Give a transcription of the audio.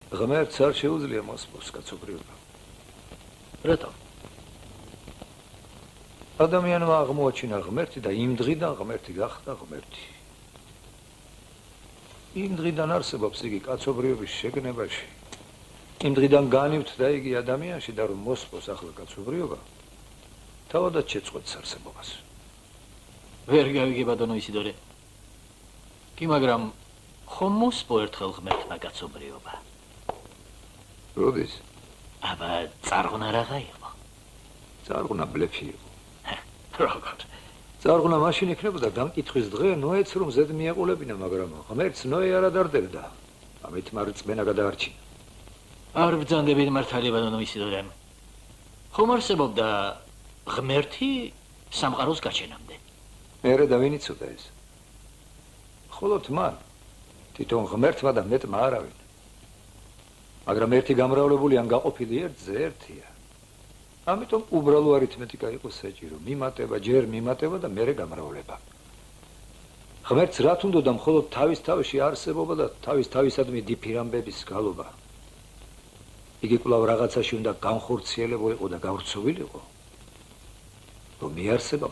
ღმერთს არ შეუძლია მოსწოს კაცობრიობა. რატომ? ადამიანმა აღმოაჩინა ღმერთი და იმ დღიდან ღმერთი გახდა ღმერთი. იმ დღიდან არსებობს იგი კაცობრიობის შეგნებაში. იმ დღიდან განივთდა იგი ადამიანში და რომ მოსწოს ახლა კაცობრიობა, თავადაც შეწყვეტს არსებობას. ვერ გავიგე ბატონო ისიდორე. კი, მაგრამ ხომ მოსპო ერთხელ ღმერთმა კაცობრიობა? როდის? აბა, წარღვნა რაღა იყო? წარღვნა ბლეფი იყო. როგორ? წარღვნა მაშინ იქნებოდა დამკითხვის დღე ნოეც რომ ზედ მიეყოლებინა, მაგრამ ღმერთს ნოე არ ადარდებდა. ამით მარწმენა გადაარჩინა. არ ბრძანდებით მართალია ბატონო ისიდორე. ხომ არსებობდა ღმერთი სამყაროს გაჩენამდე? მერე და ვინ იცოდა ეს? მხოლოდ მან, თვითონ ღმერთმა და მეტმა არავინ. მაგრამ ერთი გამრავლებული ან გაყოფილი ერთზე ერთია. ამიტომ უბრალო არითმეტიკა იყო საჭირო, მიმატება, ჯერ მიმატება და მერე გამრავლება. ღმერთს რა თუნდოდა მხოლოდ თავის თავში არსებობა და თავისადმი დიფირამბების გალობა. იგი კვლავ რაღაცაში უნდა განხორციელებულიყო და გავრცობილიყო, რომ იარსება